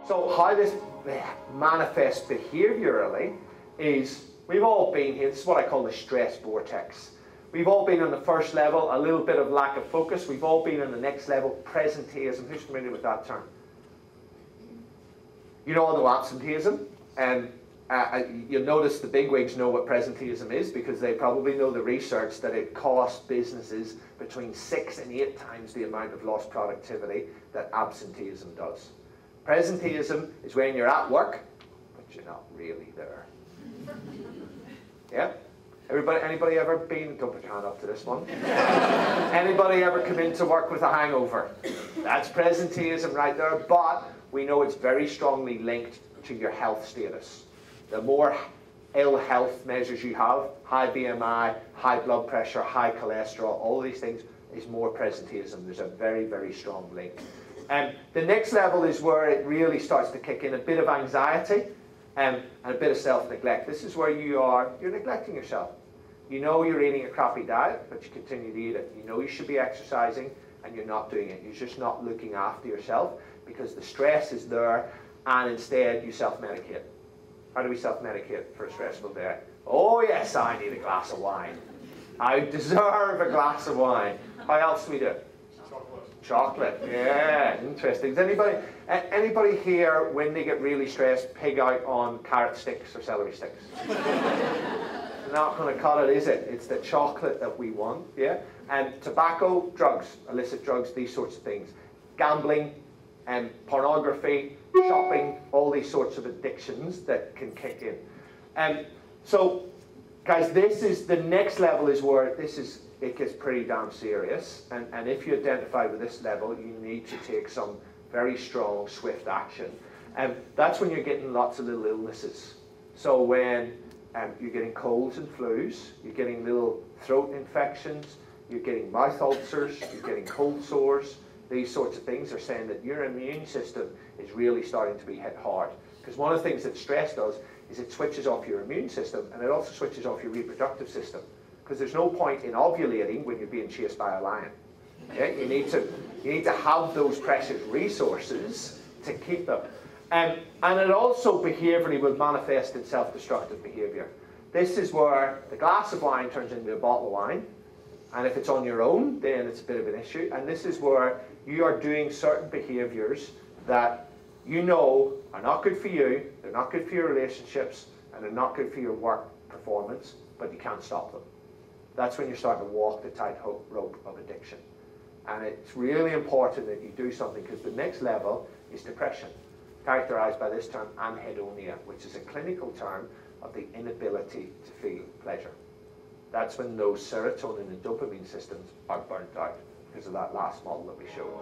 So how this manifests behaviorally is, we've all been here, this is what I call the stress vortex. We've all been on the first level, a little bit of lack of focus. We've all been on the next level, presenteeism. Who's familiar with that term? You all know absenteeism, and you'll notice the bigwigs know what presenteeism is, because they probably know the research that it costs businesses between 6 and 8 times the amount of lost productivity that absenteeism does. Presenteeism is when you're at work, but you're not really there. Yeah? Anybody ever been, don't put your hand up to this one. Anybody ever come into work with a hangover? That's presenteeism right there, but we know it's very strongly linked to your health status. The more ill health measures you have, high BMI, high blood pressure, high cholesterol, all these things, is more presenteeism. There's a very, very strong link. The next level is where it really starts to kick in, a bit of anxiety and a bit of self-neglect. This is where you're neglecting yourself. You know you're eating a crappy diet, but you continue to eat it. You know you should be exercising, and you're not doing it. You're just not looking after yourself because the stress is there, and instead you self-medicate. How do we self-medicate for a stressful day? Oh yes, I need a glass of wine. I deserve a glass of wine. How else do we do it? Chocolate, yeah, interesting. Does anybody here, when they get really stressed, pig out on carrot sticks or celery sticks? Not going to cut it, is it? It's the chocolate that we want, yeah? And tobacco, drugs, illicit drugs, these sorts of things. Gambling, and pornography, shopping, all these sorts of addictions that can kick in. So, guys, this is the next level, is where it gets pretty damn serious. And if you identify with this level, you need to take some very strong, swift action. And that's when you're getting lots of little illnesses. So when you're getting colds and flus, you're getting little throat infections, you're getting mouth ulcers, you're getting cold sores, these sorts of things are saying that your immune system is really starting to be hit hard. Because one of the things that stress does is it switches off your immune system, and it also switches off your reproductive system. Because there's no point in ovulating when you're being chased by a lion. Okay? You need to have those precious resources to keep them. And it also behaviorally will manifest in self-destructive behavior. This is where the glass of wine turns into a bottle of wine. And if it's on your own, then it's a bit of an issue. And this is where you are doing certain behaviors that you know are not good for you, they're not good for your relationships, and they're not good for your work performance, but you can't stop them. That's when you're starting to walk the tightrope of addiction. And it's really important that you do something, because the next level is depression, characterized by this term anhedonia, which is a clinical term of the inability to feel pleasure. That's when those serotonin and dopamine systems are burnt out because of that last model that we showed.